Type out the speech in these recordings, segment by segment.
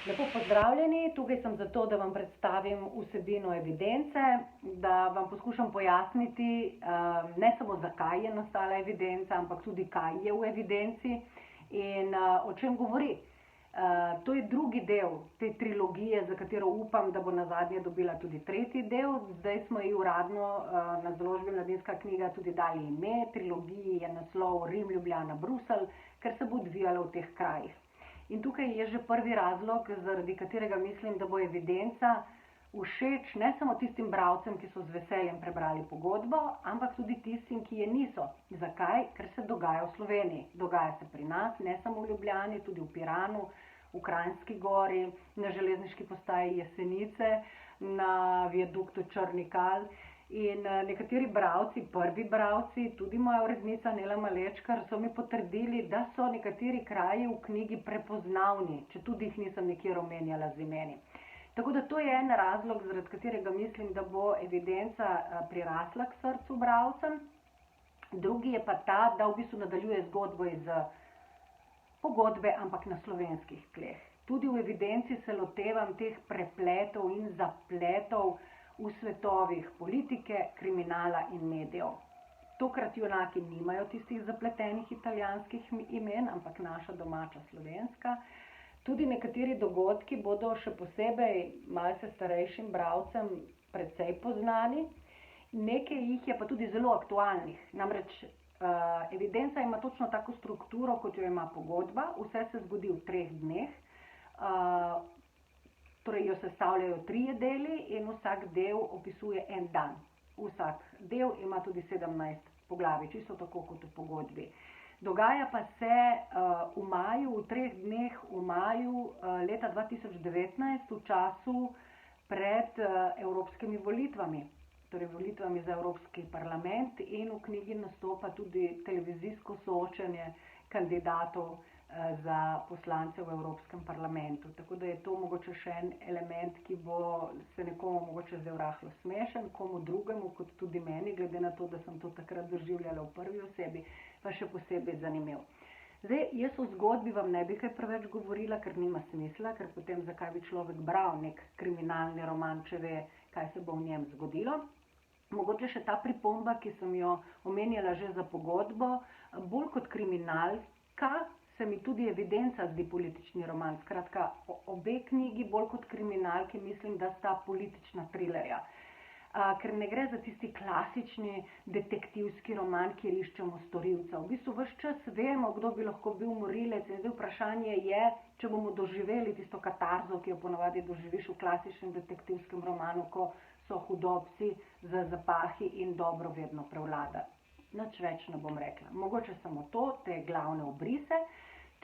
Lepo pozdravljeni, tukaj sem zato, da vam predstavim vsebino evidence, da vam poskušam pojasniti ne samo zakaj je nastala evidenca, ampak tudi kaj je v evidenci in o čem govori. To je drugi del te trilogije, za katero upam, da bo nazadnje dobila tudi tretji del. Zdaj smo ji uradno na založbi Mladinska knjiga tudi dali ime. Trilogiji je naslov Rim, Ljubljana, Bruselj, ker se bo odvijala v teh krajih. In tukaj je že prvi razlog, zaradi katerega mislim, da bo evidenca všeč ne samo tistim bralcem, ki so z veseljem prebrali pogodbo, ampak tudi tistim, ki je niso. Zakaj? Ker se dogaja v Sloveniji. Dogaja se pri nas, ne samo v Ljubljani, tudi v Piranu, v Kranjski Gori, na železniški postaji Jesenice, na viaduktu Črni Kal. In nekateri bralci, prvi bralci, tudi moja urednica Nela Malečkar, so mi potrdili, da so nekateri kraji v knjigi prepoznavni, če tudi jih nisem nikjer omenjala z imeni. Tako da to je en razlog, zaradi katerega mislim, da bo evidenca prirasla k srcu bralcem. Drugi je pa ta, da v bistvu nadaljuje zgodbo iz pogodbe, ampak na slovenskih tleh. Tudi v evidenci se lotevam teh prepletov in zapletov v svetovih politike, kriminala in medijev. Tokrat junaki nimajo tistih zapletenih italijanskih imen, ampak naša domača slovenska. Tudi nekateri dogodki bodo še posebej malce starejšim bralcem precej poznani. Nekaj jih je pa tudi zelo aktualnih. Namreč evidenca ima točno tako strukturo, kot jo ima pogodba. Vse se zgodi v 3 dneh. Torej jo sestavljajo 3 deli in vsak del opisuje en dan. Vsak del ima tudi 17 poglavij, čisto tako kot v pogodbi. Dogaja pa se v maju, v 3 dneh v maju leta 2019, v času pred evropskimi volitvami, torej volitvami za Evropski parlament, in v knjigi nastopa tudi televizijsko soočenje kandidatov za poslance v Evropskem parlamentu. Tako da je to mogoče še en element, ki bo se nekomu mogoče zdaj rahlo smešen, komu drugemu kot tudi meni, glede na to, da sem to takrat doživljala v prvi osebi, pa še posebej zanimiv. Zdaj, jaz o zgodbi vam ne bi kaj preveč govorila, ker nima smisla, ker potem zakaj bi človek bral nek kriminalni roman, če ve, kaj se bo v njem zgodilo. Mogoče še ta pripomba, ki sem jo omenjala že za pogodbo, bolj kot kriminalka se mi tudi evidenca zdi politični roman. Skratka, obe knjigi bolj kot kriminalki mislim, da sta politična trilerja. Ker ne gre za tisti klasični detektivski roman, kjer iščemo storilca. V bistvu ves čas vemo, kdo bi lahko bil morilec, in zdaj vprašanje je, če bomo doživeli tisto katarzo, ki jo ponavadi doživiš v klasičnem detektivskem romanu, ko so hudobci z zapahi in dobro vedno prevlada. Nič več ne bom rekla. Mogoče samo to, te glavne obrise.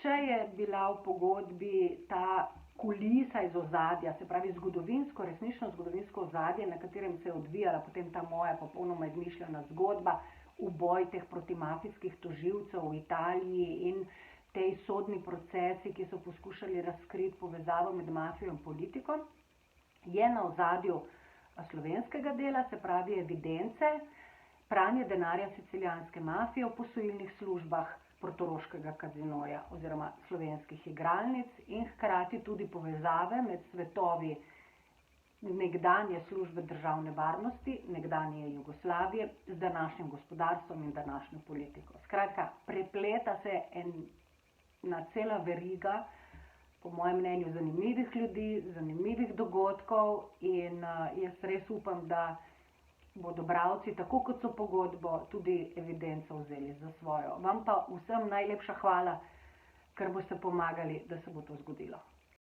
Če je bila v pogodbi ta kulisa iz ozadja, se pravi zgodovinsko, resnično zgodovinsko ozadje, na katerem se je odvijala potem ta moja popolnoma izmišljena zgodba, uboj teh protimafijskih tožilcev v Italiji in tej sodni procesi, ki so poskušali razkriti povezavo med mafijo in politiko, je na ozadju slovenskega dela, se pravi evidence, pranje denarja sicilijanske mafije v posojilnih službah portoroškega kazinoja oziroma slovenskih igralnic in hkrati tudi povezave med svetovi nekdanje službe državne varnosti, nekdanje Jugoslavije, z današnjim gospodarstvom in današnjo politiko. Skratka, prepleta se ena cela veriga, po mojem mnenju, zanimivih ljudi, zanimivih dogodkov in jaz res upam, da bodo bralci, tako kot so pogodbo, tudi evidenco vzeli za svojo. Vam pa vsem najlepša hvala, ker boste pomagali, da se bo to zgodilo.